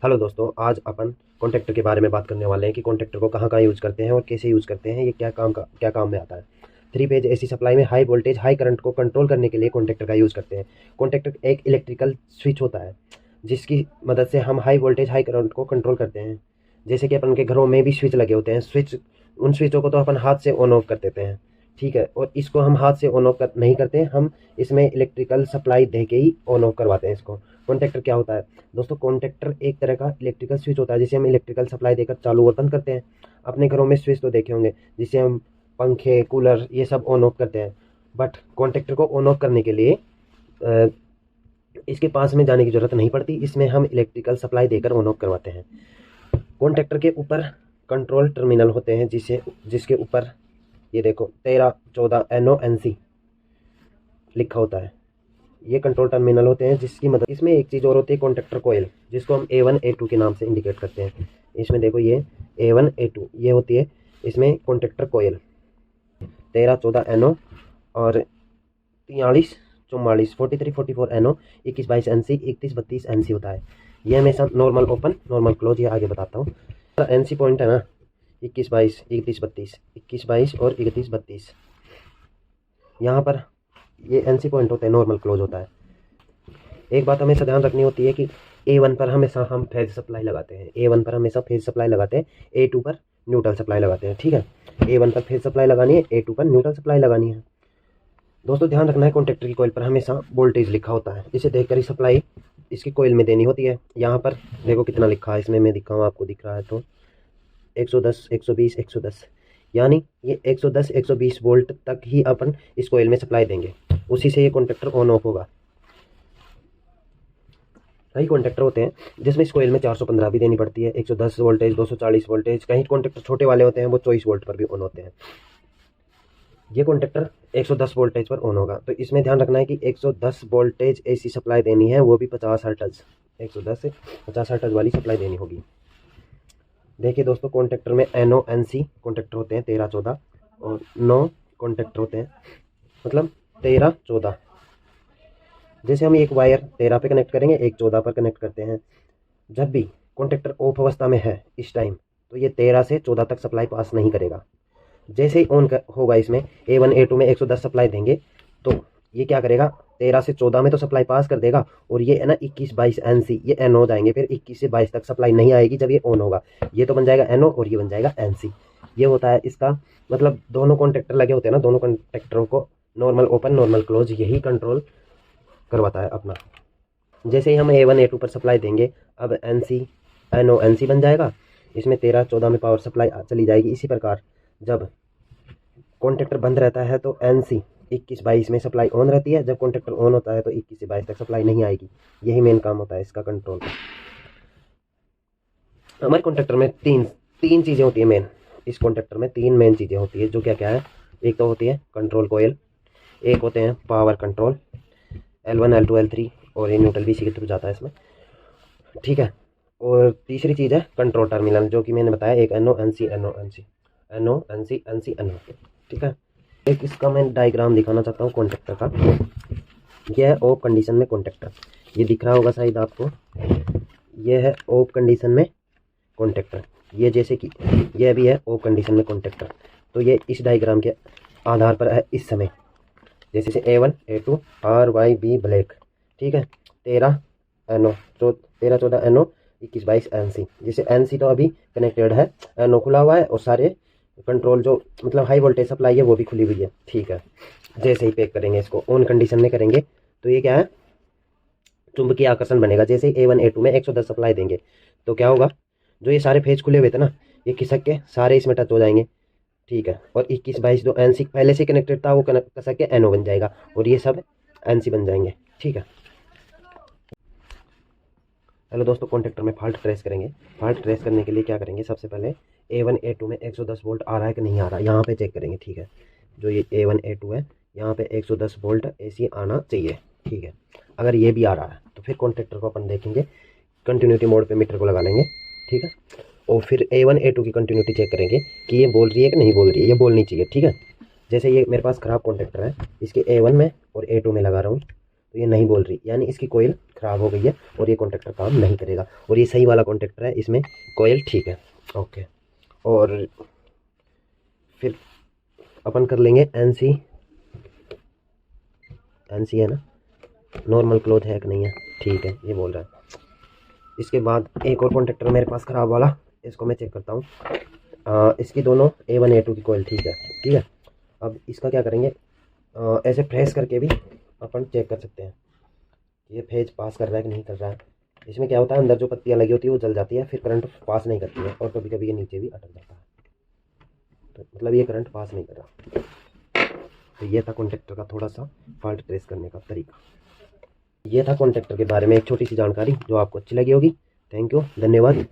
Hello दोस्तों, आज अपन contractor के बारे में बात करने वाले हैं कि कॉन्ट्रैक्टर को कहाँ कहाँ यूज़ करते हैं और कैसे यूज़ करते हैं, ये क्या काम में आता है। थ्री फेज एसी सप्लाई में हाई वोल्टेज हाई करंट को कंट्रोल करने के लिए कॉन्ट्रैक्टर का यूज़ करते हैं। कॉन्ट्रैक्टर एक इलेक्ट्रिकल स्विच होता है जिसकी मदद से हम हाई वोल्टेज हाई करंट को कंट्रोल करते हैं। जैसे कि अपन के घरों में भी स्विच लगे होते हैं, उन स्विचों को तो अपन हाथ से ऑन ऑफ कर देते हैं, ठीक है। और इसको हम हाथ से ऑन ऑफ नहीं करते, हम इसमें इलेक्ट्रिकल सप्लाई दे के ही ऑन ऑफ करवाते हैं इसको। कॉन्ट्रैक्टर क्या होता है दोस्तों? कॉन्ट्रैक्टर एक तरह का इलेक्ट्रिकल स्विच होता है जिसे हम इलेक्ट्रिकल सप्लाई देकर चालू और बंद करते हैं। अपने घरों में स्विच तो देखे होंगे जिसे हम पंखे कूलर ये सब ऑन ऑफ करते हैं, बट कॉन्ट्रैक्टर को ऑन ऑफ करने के लिए इसके पास में जाने की ज़रूरत नहीं पड़ती, इसमें हम इलेक्ट्रिकल सप्लाई देकर ऑन ऑफ करवाते हैं। कॉन्ट्रैक्टर के ऊपर कंट्रोल टर्मिनल होते हैं जिसके ऊपर ये देखो 1314 NONC लिखा होता है। ये कंट्रोल टर्मिनल होते हैं जिसकी मदद, इसमें एक चीज़ और होती है कॉन्ट्रैक्टर कोयल, जिसको हम A1 A2 के नाम से इंडिकेट करते हैं। इसमें देखो ये A1 A2 ये होती है इसमें कॉन्ट्रैक्टर कोयल 1314 NO और 4344 4344 NO 2122 NC 3132 NC होता है। ये हमेशा नॉर्मल ओपन नॉर्मल क्लोज, ये आगे बताता हूँ। NC पॉइंट है ना 2122 3132 2122 और 3132, यहाँ पर ये NC पॉइंट होता है, नॉर्मल क्लोज होता है। एक बात हमेशा ध्यान रखनी होती है कि A1 पर हमेशा हम फेज सप्लाई लगाते हैं, A1 पर हमेशा फेज सप्लाई लगाते हैं, A2 पर न्यूट्रल सप्लाई लगाते हैं, ठीक है। A1 पर फेज सप्लाई लगानी है, A2 पर न्यूट्रल सप्लाई लगानी है। दोस्तों ध्यान रखना है कॉन्ट्रैक्टर की कोयल पर हमेशा वोल्टेज लिखा होता है, इसे देखकर ही सप्लाई इसकी कोयल में देनी होती है। यहाँ पर देखो कितना लिखा है, इसमें मैं दिखाऊँ आपको, दिख रहा है तो 110 120 110, यानी ये 110 120 वोल्ट तक ही अपन इस कोयल में सप्लाई देंगे, उसी से ये कॉन्ट्रैक्टर ऑन ऑफ होगा। कई कॉन्ट्रैक्टर होते हैं जिसमें इस कोयल में 415 भी देनी पड़ती है, 110 वोल्टेज 240 वोल्टेज, कहीं कॉन्ट्रैक्टर छोटे वाले होते हैं वो 24 वोल्ट पर भी ऑन होते हैं। ये कॉन्ट्रैक्टर 110 वोल्टेज पर ऑन होगा, तो इसमें ध्यान रखना है कि 110 वोल्टेज एसी सप्लाई देनी है, वो भी 50 हर्ट्ज, 110 से 50 हर्ट्ज वाली सप्लाई देनी होगी। देखिए दोस्तों, कॉन्ट्रैक्टर में NONC कॉन्ट्रैक्टर होते हैं 13 14 और 9 कॉन्ट्रैक्टर होते हैं, मतलब 13 14। जैसे हम एक वायर 13 पे कनेक्ट करेंगे, एक 14 पर कनेक्ट करते हैं। जब भी कॉन्ट्रैक्टर ऑफ अवस्था में है इस टाइम, तो ये 13 से 14 तक सप्लाई पास नहीं करेगा। जैसे ही ऑन होगा, इसमें A1 A2 में 110 सप्लाई देंगे तो ये क्या करेगा, 13 से 14 में तो सप्लाई पास कर देगा, और ये है ना 21 22 NC ये NO हो जाएंगे, फिर 21 से 22 तक सप्लाई नहीं आएगी जब ये ऑन होगा। ये तो बन जाएगा NO और ये बन जाएगा NC। ये होता है इसका मतलब, दोनों कॉन्ट्रैक्टर लगे होते हैं ना, दोनों कॉन्ट्रैक्टरों को नॉर्मल ओपन नॉर्मल क्लोज यही कंट्रोल करवाता है अपना। जैसे ही हम A1 A2 पर सप्लाई देंगे, अब NC NONC बन जाएगा, इसमें 13 14 में पावर सप्लाई चली जाएगी। इसी प्रकार जब कॉन्ट्रैक्टर बंद रहता है तो NC 21 22 में सप्लाई ऑन रहती है, जब कॉन्ट्रैक्टर ऑन होता है तो 21 से 22 तक सप्लाई नहीं आएगी। यही मेन काम होता है इसका कंट्रोल। हमारे कॉन्ट्रैक्टर में तीन चीज़ें होती है मेन, इस कॉन्ट्रैक्टर में 3 मेन चीज़ें होती है, जो क्या क्या है। एक तो होती है कंट्रोल कोयल, एक होते हैं power control L1 L2 L3, और ये न्यूट्रल भी इसी के थ्रू जाता है इसमें, ठीक है। और तीसरी चीज़ है कंट्रोल टर्मिनल, जो कि मैंने बताया, एक NONC NONC NONC NC NO, ठीक है। एक इसका मैं डायग्राम दिखाना चाहता हूँ कॉन्ट्रैक्टर का। यह है ऑफ कंडीशन में कॉन्ट्रैक्टर, ये दिख रहा होगा शायद आपको, यह है ऑफ कंडीशन में कॉन्ट्रैक्टर। ये जैसे कि यह भी है ऑफ कंडीशन में कॉन्ट्रैक्टर, तो ये इस डायग्राम के आधार पर है इस समय। जैसे A1 A2 RYB ब्लैक, ठीक है, 13 NO 13 14 NO 21 22 NC। जैसे NC तो अभी कनेक्टेड है, NO खुला हुआ है, और सारे कंट्रोल जो मतलब हाई वोल्टेज सप्लाई है वो भी खुली हुई है, ठीक है। जैसे ही पैक करेंगे इसको ऑन कंडीशन में करेंगे तो ये क्या है, चुंबकीय आकर्षण बनेगा। जैसे ही A1 A2 में 110 सप्लाई देंगे तो क्या होगा, जो ये सारे फेज खुले हुए थे ना, ये खिसक के सारे इसमें टच हो जाएंगे, ठीक है। और 21 22 जो NC पहले से कनेक्टेड था वो खिसक के NO बन जाएगा, और ये सब NC बन जाएंगे, ठीक है। हेलो दोस्तों, कॉन्ट्रैक्टर में फॉल्ट ट्रेस करेंगे। फॉल्ट ट्रेस करने के लिए क्या करेंगे, सबसे पहले A1 A2 में 110 वोल्ट आ रहा है कि नहीं आ रहा, यहाँ पे चेक करेंगे, ठीक है। जो ये A1 A2 है, यहाँ पे 110 वोल्ट AC आना चाहिए, ठीक है। अगर ये भी आ रहा है तो फिर कॉन्ट्रैक्टर को अपन देखेंगे, कंटिन्यूटी मोड पे मीटर को लगा लेंगे, ठीक है। और फिर A1 A2 की कंटिन्यूटी चेक करेंगे कि ये बोल रही है कि नहीं बोल रही है, ये बोलनी चाहिए, ठीक है। जैसे ये मेरे पास ख़राब कॉन्ट्रैक्टर है, इसके A1 में और A2 में लगा रहा हूँ, तो ये नहीं बोल रही, यानी इसकी कोयल ख़राब हो गई है और ये कॉन्टेक्टर काम नहीं करेगा। और ये सही वाला कॉन्टेक्टर है, इसमें कोयल ठीक है। ओके, और फिर अपन कर लेंगे एनसी है ना, नॉर्मल क्लोथ है कि नहीं है, ठीक है ये बोल रहा है। इसके बाद एक और कॉन्टेक्टर मेरे पास ख़राब वाला, इसको मैं चेक करता हूँ। इसकी दोनों A1 A2 की कोयल ठीक है, ठीक है। अब इसका क्या करेंगे, ऐसे प्रेस करके भी अपन चेक कर सकते हैं कि ये फेज पास कर रहा है कि नहीं कर रहा है। इसमें क्या होता है, अंदर जो पत्तियाँ लगी होती है वो जल जाती है, फिर करंट पास नहीं करती है, और कभी कभी ये नीचे भी अटक जाता है, तो मतलब ये करंट पास नहीं कर रहा। तो ये था कॉन्टेक्टर का थोड़ा सा फॉल्ट ट्रेस करने का तरीका। ये था कॉन्टेक्टर के बारे में एक छोटी सी जानकारी जो आपको अच्छी लगी होगी। थैंक यू, धन्यवाद।